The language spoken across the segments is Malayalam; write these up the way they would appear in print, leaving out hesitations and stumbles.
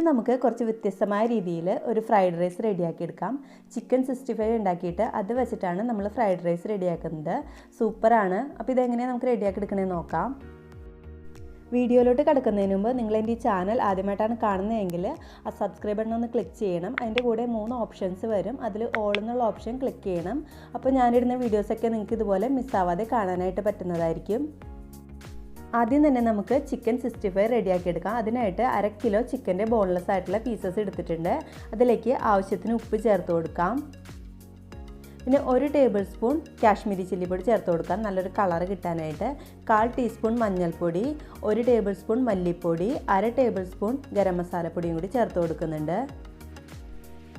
ഇന്ന് നമുക്ക് കുറച്ച് വ്യത്യസ്തമായ രീതിയിൽ ഒരു ഫ്രൈഡ് റൈസ് റെഡിയാക്കി എടുക്കാം. ചിക്കൻ 65 ഉണ്ടാക്കിയിട്ട് അത് വെച്ചിട്ടാണ് നമ്മൾ ഫ്രൈഡ് റൈസ് റെഡിയാക്കുന്നത്. സൂപ്പറാണ്. അപ്പോൾ ഇതെങ്ങനെയാണ് നമുക്ക് റെഡിയാക്കി എടുക്കണമെന്ന് നോക്കാം. വീഡിയോയിലോട്ട് കിടക്കുന്നതിന് മുമ്പ് നിങ്ങൾ എൻ്റെ ഈ ചാനൽ ആദ്യമായിട്ടാണ് കാണുന്നതെങ്കിൽ ആ സബ്സ്ക്രൈബ് ബട്ടൺ ഒന്ന് ക്ലിക്ക് ചെയ്യണം. അതിൻ്റെ കൂടെ 3 ഓപ്ഷൻസ് വരും. അതിൽ ഓൾ എന്നുള്ള ഓപ്ഷൻ ക്ലിക്ക് ചെയ്യണം. അപ്പോൾ ഞാനിടുന്ന വീഡിയോസൊക്കെ നിങ്ങൾക്ക് ഇതുപോലെ മിസ്സാവാതെ കാണാനായിട്ട് പറ്റുന്നതായിരിക്കും. ആദ്യം തന്നെ നമുക്ക് ചിക്കൻ 65 റെഡിയാക്കി എടുക്കാം. അതിനായിട്ട് 1/2 കിലോ ചിക്കൻ്റെ ബോൺലെസ് ആയിട്ടുള്ള പീസസ് എടുത്തിട്ടുണ്ട്. അതിലേക്ക് ആവശ്യത്തിന് ഉപ്പ് ചേർത്ത് കൊടുക്കാം. പിന്നെ 1 ടേബിൾ സ്പൂൺ കാശ്മീരി ചില്ലി പൊടി ചേർത്ത് കൊടുക്കാം, നല്ലൊരു കളർ കിട്ടാനായിട്ട്. 1/4 ടീസ്പൂൺ മഞ്ഞൾപ്പൊടി, 1 ടേബിൾ സ്പൂൺ മല്ലിപ്പൊടി, 1/2 ടേബിൾ സ്പൂൺ ഗരം മസാലപ്പൊടിയും കൂടി ചേർത്ത് കൊടുക്കുന്നുണ്ട്.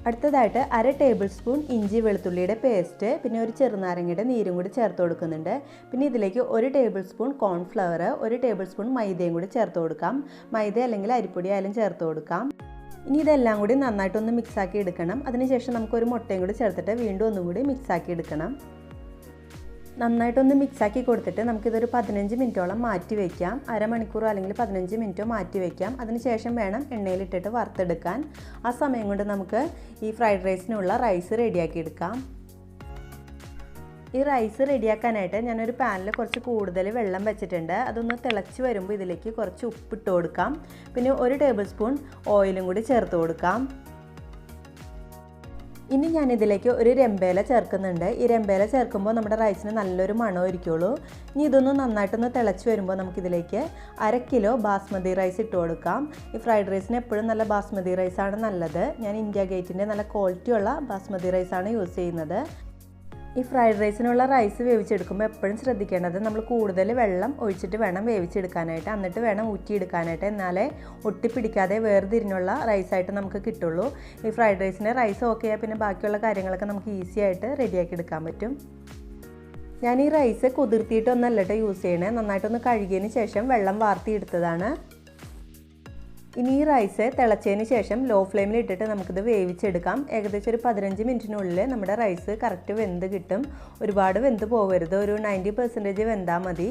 അടുത്തതായിട്ട് 1/2 ടേബിൾ സ്പൂൺ ഇഞ്ചി വെളുത്തുള്ളിയുടെ പേസ്റ്റ്, പിന്നെ ഒരു ചെറുനാരങ്ങയുടെ നീരും കൂടി ചേർത്ത് കൊടുക്കുന്നുണ്ട്. പിന്നെ ഇതിലേക്ക് 1 table spoon cornflour, 1 table spoon മൈദയും കൂടി ചേർത്ത് കൊടുക്കാം. മൈദ അല്ലെങ്കിൽ അരിപ്പൊടി ആയാലും ചേർത്ത് കൊടുക്കാം. ഇനി ഇതെല്ലാം കൂടി നന്നായിട്ടൊന്ന് മിക്സാക്കി എടുക്കണം. അതിനുശേഷം നമുക്കൊരു മുട്ടയും കൂടി ചേർത്തിട്ട് വീണ്ടും ഒന്നും കൂടി മിക്സാക്കി എടുക്കണം. നന്നായിട്ടൊന്ന് മിക്സാക്കി കൊടുത്തിട്ട് നമുക്കിതൊരു 15 മിനിറ്റോളം മാറ്റി വയ്ക്കാം. അരമണിക്കൂറോ അല്ലെങ്കിൽ 15 മിനിറ്റോ മാറ്റി വയ്ക്കാം. അതിനുശേഷം വേണം എണ്ണയിലിട്ടിട്ട് വറുത്തെടുക്കാൻ. ആ സമയം കൊണ്ട് നമുക്ക് ഈ ഫ്രൈഡ് റൈസിനുള്ള റൈസ് റെഡിയാക്കി എടുക്കാം. ഈ റൈസ് റെഡിയാക്കാനായിട്ട് ഞാനൊരു പാനിൽ കുറച്ച് കൂടുതൽ വെള്ളം വെച്ചിട്ടുണ്ട്. അതൊന്ന് തിളച്ച് വരുമ്പോൾ ഇതിലേക്ക് കുറച്ച് ഉപ്പിട്ട് കൊടുക്കാം. പിന്നെ 1 ടേബിൾ സ്പൂൺ ഓയിലും കൂടി ചേർത്ത് കൊടുക്കാം. ഇനി ഞാനിതിലേക്ക് ഒരു രമ്പേല ചേർക്കുന്നുണ്ട്. ഈ രമ്പേല ചേർക്കുമ്പോൾ നമ്മുടെ റൈസിന് നല്ലൊരു മണമായിരിക്കുള്ളൂ. ഇനി ഇതൊന്ന് നന്നായിട്ടൊന്ന് തിളച്ച് വരുമ്പോൾ നമുക്കിതിലേക്ക് 1/2 കിലോ ബാസ്മതി റൈസ് ഇട്ട് കൊടുക്കാം. ഈ ഫ്രൈഡ് റൈസിന് എപ്പോഴും നല്ല ബാസ്മതി റൈസാണ് നല്ലത്. ഞാൻ ഇന്ത്യ ഗേറ്റിൻ്റെ നല്ല ക്വാളിറ്റിയുള്ള ബാസ്മതി റൈസാണ് യൂസ് ചെയ്യുന്നത്. ഈ ഫ്രൈഡ് റൈസിനുള്ള റൈസ് വേവിച്ചെടുക്കുമ്പോൾ എപ്പോഴും ശ്രദ്ധിക്കേണ്ടത് നമ്മൾ കൂടുതൽ വെള്ളം ഒഴിച്ചിട്ട് വേണം വേവിച്ചെടുക്കാനായിട്ട്. എന്നിട്ട് വേണം ഊറ്റിയെടുക്കാനായിട്ട്. എന്നാലേ ഒട്ടിപ്പിടിക്കാതെ വേർതിരിഞ്ഞുള്ള റൈസായിട്ട് നമുക്ക് കിട്ടുള്ളൂ. ഈ ഫ്രൈഡ് റൈസിൻ്റെ റൈസ് ഓക്കെ ആയാൽ പിന്നെ ബാക്കിയുള്ള കാര്യങ്ങളൊക്കെ നമുക്ക് ഈസി ആയിട്ട് റെഡിയാക്കി എടുക്കാൻ പറ്റും. ഞാൻ ഈ റൈസ് കുതിർത്തിയിട്ടൊന്നല്ല കേട്ടോ യൂസ് ചെയ്യണേ. നന്നായിട്ടൊന്ന് കഴുകിയതിന് ശേഷം വെള്ളം വാർത്തിയെടുത്തതാണ്. ഇനി ഈ റൈസ് തിളച്ചതിന് ശേഷം ലോ ഫ്ലെയിമിൽ ഇട്ടിട്ട് നമുക്കിത് വേവിച്ചെടുക്കാം. ഏകദേശം ഒരു 15 മിനിറ്റിനുള്ളിൽ നമ്മുടെ റൈസ് കറക്റ്റ് വെന്ത് കിട്ടും. ഒരുപാട് വെന്ത് പോകരുത്, ഒരു 90% വെന്താൽ മതി.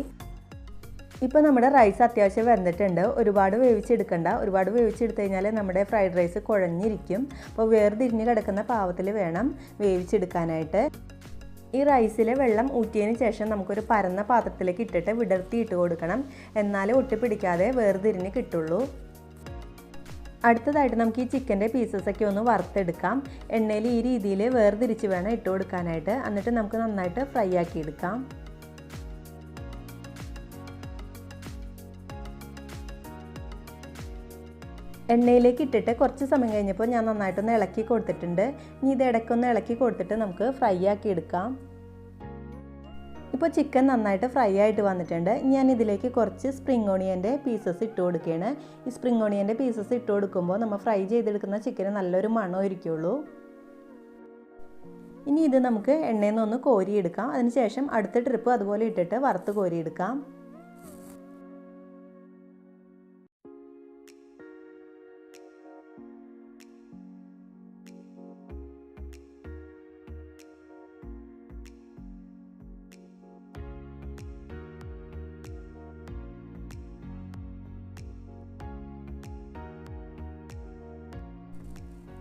ഇപ്പോൾ നമ്മുടെ റൈസ് അത്യാവശ്യം വെന്തിട്ടുണ്ട്. ഒരുപാട് വേവിച്ചെടുക്കണ്ട. ഒരുപാട് വേവിച്ചെടുത്ത് കഴിഞ്ഞാൽ നമ്മുടെ ഫ്രൈഡ് റൈസ് കുഴഞ്ഞിരിക്കും. അപ്പോൾ വേർതിരിഞ്ഞ് കിടക്കുന്ന പാവത്തിൽ വേണം വേവിച്ചെടുക്കാനായിട്ട്. ഈ റൈസിലെ വെള്ളം ഊറ്റിയതിന് ശേഷം നമുക്കൊരു പരന്ന പാത്രത്തിലേക്ക് ഇട്ടിട്ട് വിടർത്തിയിട്ട് കൊടുക്കണം. എന്നാലേ ഒട്ടിപ്പിടിക്കാതെ വേർതിരിഞ്ഞ് കിട്ടുള്ളൂ. അടുത്തതായിട്ട് നമുക്ക് ഈ ചിക്കൻ്റെ പീസസൊക്കെ ഒന്ന് വറുത്തെടുക്കാം. എണ്ണയിൽ ഈ രീതിയിൽ വേർതിരിച്ച് വേണം ഇട്ട് കൊടുക്കാനായിട്ട്. എന്നിട്ട് നമുക്ക് നന്നായിട്ട് ഫ്രൈ ആക്കി എടുക്കാം. എണ്ണയിലേക്ക് ഇട്ടിട്ട് കുറച്ച് സമയം കഴിഞ്ഞപ്പോൾ ഞാൻ നന്നായിട്ടൊന്ന് ഇളക്കി കൊടുത്തിട്ടുണ്ട്. ഇനി ഇത് ഇടയ്ക്കൊന്ന് ഇളക്കി കൊടുത്തിട്ട് നമുക്ക് ഫ്രൈ ആക്കി എടുക്കാം. ഇപ്പോൾ ചിക്കൻ നന്നായിട്ട് ഫ്രൈ ആയിട്ട് വന്നിട്ടുണ്ട്. ഞാൻ ഇതിലേക്ക് കുറച്ച് സ്പ്രിംഗ് ഓണിയൻ്റെ പീസസ് ഇട്ട് കൊടുക്കുകയാണ്. ഈ സ്പ്രിംഗ് ഓണിയൻ്റെ പീസസ് ഇട്ട് കൊടുക്കുമ്പോൾ നമ്മൾ ഫ്രൈ ചെയ്തെടുക്കുന്ന ചിക്കന് നല്ലൊരു മണമായിരിക്കുള്ളൂ. ഇനി ഇത് നമുക്ക് എണ്ണയിൽ നിന്നൊന്ന് കോരിയെടുക്കാം. അതിനുശേഷം അടുത്ത ട്രിപ്പ് അതുപോലെ ഇട്ടിട്ട് വറുത്ത് കോരിയെടുക്കാം.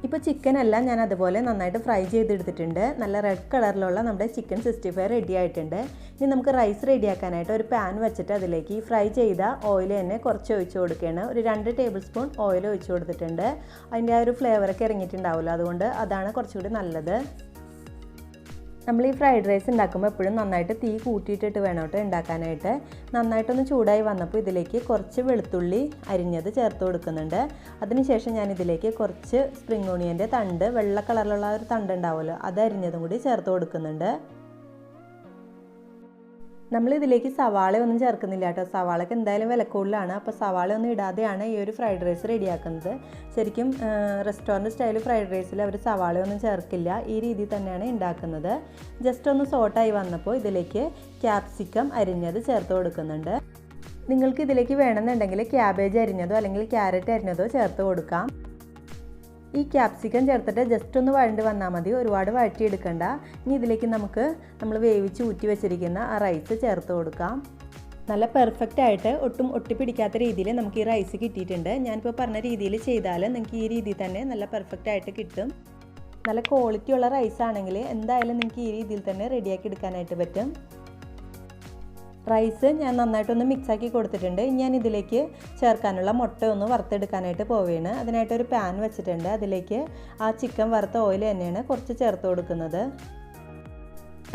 ഇപ്പോൾ ചിക്കനെല്ലാം ഞാൻ അതുപോലെ നന്നായിട്ട് ഫ്രൈ ചെയ്തെടുത്തിട്ടുണ്ട്. നല്ല റെഡ് കളറിലുള്ള നമ്മുടെ ചിക്കൻ 65 റെഡി ആയിട്ടുണ്ട്. ഇനി നമുക്ക് റൈസ് റെഡിയാക്കാനായിട്ട് ഒരു പാൻ വെച്ചിട്ട് അതിലേക്ക് ഈ ഫ്രൈ ചെയ്ത ഓയിൽ തന്നെ കുറച്ച് ഒഴിച്ച് കൊടുക്കുകയാണ്. ഒരു 2 ടേബിൾ സ്പൂൺ ഓയിൽ ഒഴിച്ച് കൊടുത്തിട്ടുണ്ട്. അതിൻ്റെ ആ ഒരു ഫ്ലേവറൊക്കെ ഇറങ്ങിയിട്ടുണ്ടാവില്ല, അതുകൊണ്ട് അതാണ് കുറച്ചുകൂടി നല്ലത്. നമ്മൾ ഈ ഫ്രൈഡ് റൈസ് ഉണ്ടാക്കുമ്പോൾ എപ്പോഴും നന്നായിട്ട് തീ കൂട്ടിയിട്ടിട്ട് വേണം കേട്ടോ ഉണ്ടാക്കാനായിട്ട്. നന്നായിട്ടൊന്ന് ചൂടായി വന്നപ്പോൾ ഇതിലേക്ക് കുറച്ച് വെളുത്തുള്ളി അരിഞ്ഞത് ചേർത്ത് കൊടുക്കുന്നുണ്ട്. അതിനുശേഷം ഞാൻ ഇതിലേക്ക് കുറച്ച് സ്പ്രിംഗ് ഓണിയൻ്റെ തണ്ട്, വെള്ള കളറിലുള്ള ഒരു തണ്ട് ഉണ്ടാവുമല്ലോ, അത് അരിഞ്ഞതും കൂടി ചേർത്ത് കൊടുക്കുന്നുണ്ട്. നമ്മളിതിലേക്ക് സവാളയൊന്നും ചേർക്കുന്നില്ല കേട്ടോ. സവാളയ്ക്ക് എന്തായാലും വില കൂടുതലാണ്. അപ്പോൾ സവാളയൊന്നും ഇടാതെയാണ് ഈ ഒരു ഫ്രൈഡ് റൈസ് റെഡിയാക്കുന്നത്. ശരിക്കും റെസ്റ്റോറൻറ്റ് സ്റ്റൈൽ ഫ്രൈഡ് റൈസിൽ അവർ സവാളയൊന്നും ചേർക്കില്ല. ഈ രീതിയിൽ തന്നെയാണ് ഉണ്ടാക്കുന്നത്. ജസ്റ്റ് ഒന്ന് സോട്ടായി വന്നപ്പോൾ ഇതിലേക്ക് ക്യാപ്സിക്കം അരിഞ്ഞത് ചേർത്ത് കൊടുക്കുന്നുണ്ട്. നിങ്ങൾക്ക് ഇതിലേക്ക് വേണമെന്നുണ്ടെങ്കിൽ ക്യാബേജ് അരിഞ്ഞതോ അല്ലെങ്കിൽ ക്യാരറ്റ് അരിഞ്ഞതോ ചേർത്ത് കൊടുക്കാം. ഈ ക്യാപ്സിക്കം ചേർത്തിട്ട് ജസ്റ്റ് ഒന്ന് വഴണ്ട് വന്നാൽ മതി, ഒരുപാട് വഴറ്റിയെടുക്കണ്ട. ഇനി ഇതിലേക്ക് നമ്മൾ വേവിച്ച് ഊറ്റി വെച്ചിരിക്കുന്ന ആ റൈസ് ചേർത്ത് കൊടുക്കാം. നല്ല പെർഫെക്റ്റ് ആയിട്ട് ഒട്ടും ഒട്ടിപ്പിടിക്കാത്ത രീതിയിൽ നമുക്ക് ഈ റൈസ് കിട്ടിയിട്ടുണ്ട്. ഞാനിപ്പോൾ പറഞ്ഞ രീതിയിൽ ചെയ്താൽ നിങ്ങൾക്ക് ഈ രീതിയിൽ തന്നെ നല്ല പെർഫെക്റ്റ് ആയിട്ട് കിട്ടും. നല്ല ക്വാളിറ്റി ഉള്ള റൈസ് ആണെങ്കിൽ എന്തായാലും നിങ്ങൾക്ക് ഈ രീതിയിൽ തന്നെ റെഡിയാക്കി എടുക്കാനായിട്ട് പറ്റും. റൈസ് ഞാൻ നന്നായിട്ടൊന്ന് മിക്സാക്കി കൊടുത്തിട്ടുണ്ട്. ഞാൻ ഇതിലേക്ക് ചേർക്കാനുള്ള മുട്ട ഒന്ന് വറുത്തെടുക്കാനായിട്ട് പോവുകയാണ്. അതിനായിട്ടൊരു പാൻ വെച്ചിട്ടുണ്ട്. അതിലേക്ക് ആ ചിക്കൻ വറുത്ത ഓയിൽ തന്നെയാണ് കുറച്ച് ചേർത്ത് കൊടുക്കുന്നത്.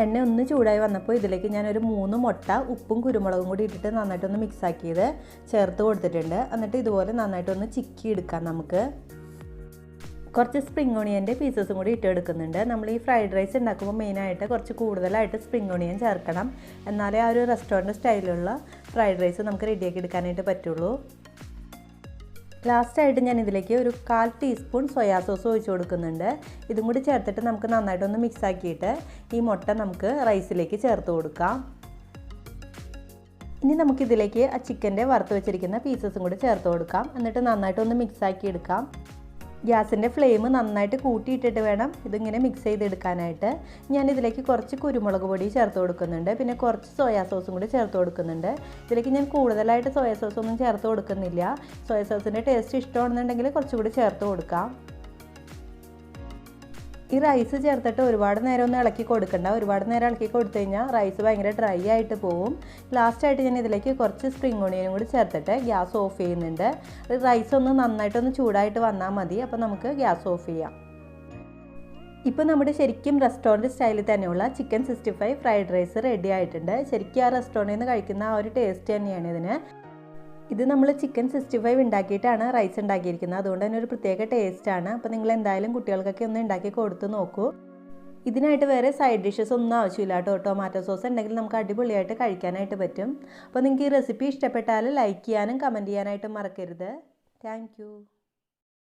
എണ്ണ ഒന്ന് ചൂടായി വന്നപ്പോൾ ഇതിലേക്ക് ഞാനൊരു 3 മുട്ട ഉപ്പും കുരുമുളകും കൂടി ഇട്ടിട്ട് നന്നായിട്ടൊന്ന് മിക്സാക്കിയത് ചേർത്ത് കൊടുത്തിട്ടുണ്ട്. എന്നിട്ട് ഇതുപോലെ നന്നായിട്ടൊന്ന് ചിക്കി എടുക്കാം. നമുക്ക് കുറച്ച് സ്പ്രിംഗ് ഓണിയൻ്റെ പീസസും കൂടി ഇട്ടെടുക്കുന്നുണ്ട്. നമ്മൾ ഈ ഫ്രൈഡ് റൈസ് ഉണ്ടാക്കുമ്പോൾ മെയിനായിട്ട് കുറച്ച് കൂടുതലായിട്ട് സ്പ്രിംഗ് ഓണിയൻ ചേർക്കണം. എന്നാലേ ആ ഒരു റെസ്റ്റോറൻറ്റ് സ്റ്റൈലിലുള്ള ഫ്രൈഡ് റൈസ് നമുക്ക് റെഡിയാക്കി എടുക്കാനായിട്ട് പറ്റുള്ളൂ. ലാസ്റ്റായിട്ട് ഞാൻ ഇതിലേക്ക് ഒരു 1/4 ടീസ്പൂൺ സോയാ സോസ് ഒഴിച്ച് കൊടുക്കുന്നുണ്ട്. ഇതും കൂടി ചേർത്തിട്ട് നമുക്ക് നന്നായിട്ടൊന്ന് മിക്സ് ആക്കിയിട്ട് ഈ മുട്ട നമുക്ക് റൈസിലേക്ക് ചേർത്ത് കൊടുക്കാം. ഇനി നമുക്കിതിലേക്ക് ആ ചിക്കൻ്റെ വറുത്ത് വെച്ചിരിക്കുന്ന പീസസും കൂടി ചേർത്ത് കൊടുക്കാം. എന്നിട്ട് നന്നായിട്ടൊന്ന് മിക്സ് ആക്കി എടുക്കാം. ഗ്യാസിൻ്റെ ഫ്ലെയിം നന്നായിട്ട് കൂട്ടിയിട്ടിട്ട് വേണം ഇതിങ്ങനെ മിക്സ് ചെയ്തെടുക്കാനായിട്ട്. ഞാനിതിലേക്ക് കുറച്ച് കുരുമുളക് പൊടി ചേർത്ത് കൊടുക്കുന്നുണ്ട്. പിന്നെ കുറച്ച് സോയാ സോസും കൂടി ചേർത്ത് കൊടുക്കുന്നുണ്ട്. ഇതിലേക്ക് ഞാൻ കൂടുതലായിട്ട് സോയാ സോസൊന്നും ചേർത്ത് കൊടുക്കുന്നില്ല. സോയാ സോസിൻ്റെ ടേസ്റ്റ് ഇഷ്ടമാണെന്നുണ്ടെങ്കിൽ കുറച്ചുകൂടി ചേർത്ത് കൊടുക്കാം. ഈ റൈസ് ചേർത്തിട്ട് ഒരുപാട് നേരം ഒന്നും ഇളക്കി കൊടുക്കണ്ട. ഒരുപാട് നേരം ഇളക്കി കൊടുത്തു കഴിഞ്ഞാൽ റൈസ് ഭയങ്കര ഡ്രൈ ആയിട്ട് പോവും. ലാസ്റ്റായിട്ട് ഞാൻ ഇതിലേക്ക് കുറച്ച് സ്പ്രിംഗ് ഓണിയനും കൂടി ചേർത്തിട്ട് ഗ്യാസ് ഓഫ് ചെയ്യുന്നുണ്ട്. റൈസ് ഒന്ന് നന്നായിട്ടൊന്ന് ചൂടായിട്ട് വന്നാൽ മതി. അപ്പോൾ നമുക്ക് ഗ്യാസ് ഓഫ് ചെയ്യാം. ഇപ്പോൾ നമ്മുടെ ശരിക്കും റെസ്റ്റോറൻറ്റ് സ്റ്റൈലിൽ തന്നെയുള്ള ചിക്കൻ 65 ഫ്രൈഡ് റൈസ് റെഡി ആയിട്ടുണ്ട്. ശരിക്കും ആ റെസ്റ്റോറൻറ്റിൽ നിന്ന് കഴിക്കുന്ന ആ ഒരു ടേസ്റ്റ് തന്നെയാണ് ഇതിന്. ഇത് നമ്മൾ ചിക്കൻ 65 ഉണ്ടാക്കിയിട്ടാണ് റൈസ് ഉണ്ടാക്കിയിരിക്കുന്നത്. അതുകൊണ്ട് തന്നെ ഒരു പ്രത്യേക ടേസ്റ്റാണ്. അപ്പോൾ നിങ്ങൾ എന്തായാലും കുട്ടികൾക്കൊക്കെ ഒന്ന് ഉണ്ടാക്കി കൊടുത്ത് നോക്കൂ. ഇതിനായിട്ട് വേറെ സൈഡ് ഡിഷസ് ഒന്നും ആവശ്യമില്ല കേട്ടോ. ടൊമാറ്റോ സോസ് ഉണ്ടെങ്കിൽ നമുക്ക് അടിപൊളിയായിട്ട് കഴിക്കാനായിട്ട് പറ്റും. അപ്പോൾ നിങ്ങൾക്ക് ഈ റെസിപ്പി ഇഷ്ടപ്പെട്ടാൽ ലൈക്ക് ചെയ്യാനും കമൻറ്റ് ചെയ്യാനായിട്ടും മറക്കരുത്. താങ്ക്